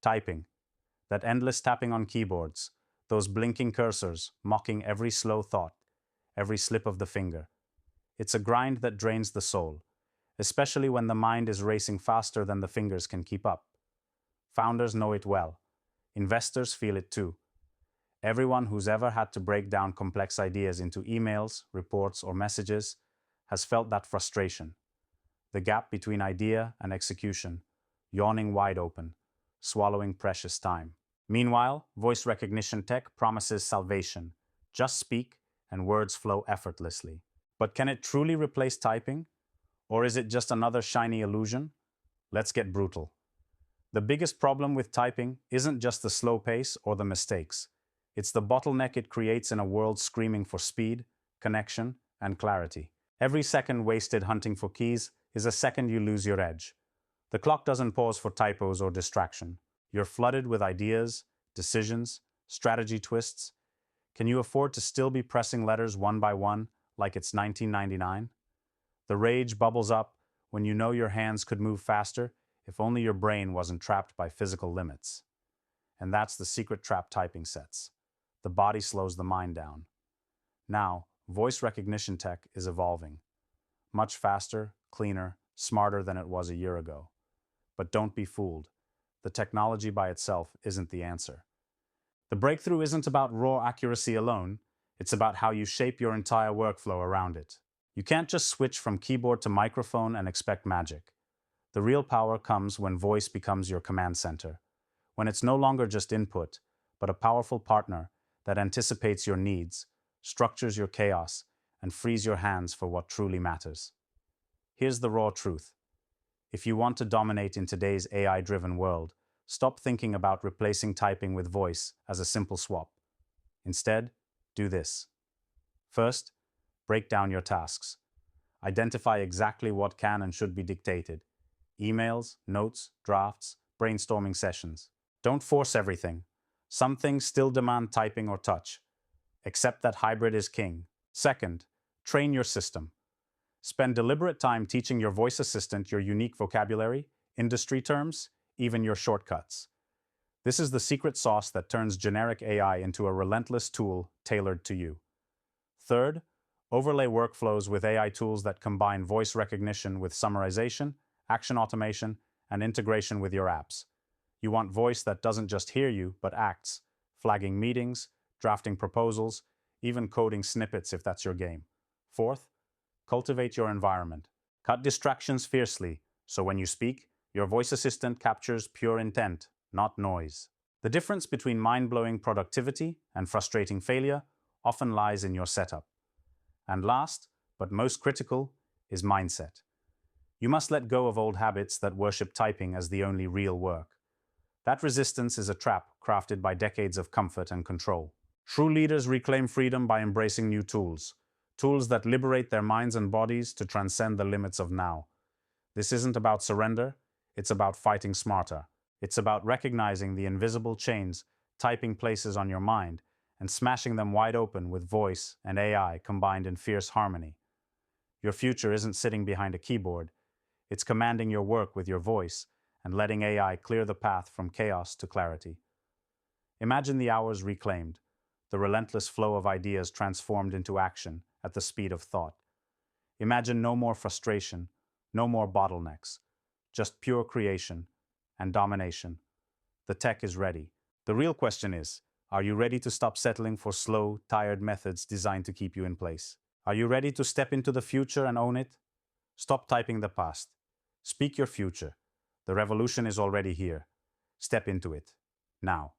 Typing. That endless tapping on keyboards, those blinking cursors mocking every slow thought, every slip of the finger. It's a grind that drains the soul, especially when the mind is racing faster than the fingers can keep up. Founders know it well. Investors feel it too. Everyone who's ever had to break down complex ideas into emails, reports, or messages has felt that frustration. The gap between idea and execution, yawning wide open, swallowing precious time. Meanwhile, voice recognition tech promises salvation. Just speak, and words flow effortlessly. But can it truly replace typing? Or is it just another shiny illusion? Let's get brutal. The biggest problem with typing isn't just the slow pace or the mistakes. It's the bottleneck it creates in a world screaming for speed, connection, and clarity. Every second wasted hunting for keys is a second you lose your edge. The clock doesn't pause for typos or distraction. You're flooded with ideas, decisions, strategy twists. Can you afford to still be pressing letters one by one like it's 1999? The rage bubbles up when you know your hands could move faster if only your brain wasn't trapped by physical limits. And that's the secret trap typing sets. The body slows the mind down. Now, voice recognition tech is evolving. Much faster, cleaner, smarter than it was a year ago. But don't be fooled. The technology by itself isn't the answer. The breakthrough isn't about raw accuracy alone, it's about how you shape your entire workflow around it. You can't just switch from keyboard to microphone and expect magic. The real power comes when voice becomes your command center, when it's no longer just input, but a powerful partner that anticipates your needs, structures your chaos, and frees your hands for what truly matters. Here's the raw truth. If you want to dominate in today's AI-driven world, stop thinking about replacing typing with voice as a simple swap. Instead, do this. First, break down your tasks. Identify exactly what can and should be dictated. Emails, notes, drafts, brainstorming sessions. Don't force everything. Some things still demand typing or touch. Accept that hybrid is king. Second, train your system. Spend deliberate time teaching your voice assistant your unique vocabulary, industry terms, even your shortcuts. This is the secret sauce that turns generic AI into a relentless tool tailored to you. Third, overlay workflows with AI tools that combine voice recognition with summarization, action automation, and integration with your apps. You want voice that doesn't just hear you, but acts, flagging meetings, drafting proposals, even coding snippets if that's your game. Fourth, cultivate your environment. Cut distractions fiercely, so when you speak, your voice assistant captures pure intent, not noise. The difference between mind-blowing productivity and frustrating failure often lies in your setup. And last, but most critical, is mindset. You must let go of old habits that worship typing as the only real work. That resistance is a trap crafted by decades of comfort and control. True leaders reclaim freedom by embracing new tools, tools that liberate their minds and bodies to transcend the limits of now. This isn't about surrender, it's about fighting smarter. It's about recognizing the invisible chains typing places on your mind and smashing them wide open with voice and AI combined in fierce harmony. Your future isn't sitting behind a keyboard, it's commanding your work with your voice and letting AI clear the path from chaos to clarity. Imagine the hours reclaimed, the relentless flow of ideas transformed into action at the speed of thought. Imagine no more frustration, no more bottlenecks, just pure creation and domination. The tech is ready. The real question is, are you ready to stop settling for slow, tired methods designed to keep you in place? Are you ready to step into the future and own it? Stop typing the past. Speak your future. The revolution is already here. Step into it. Now.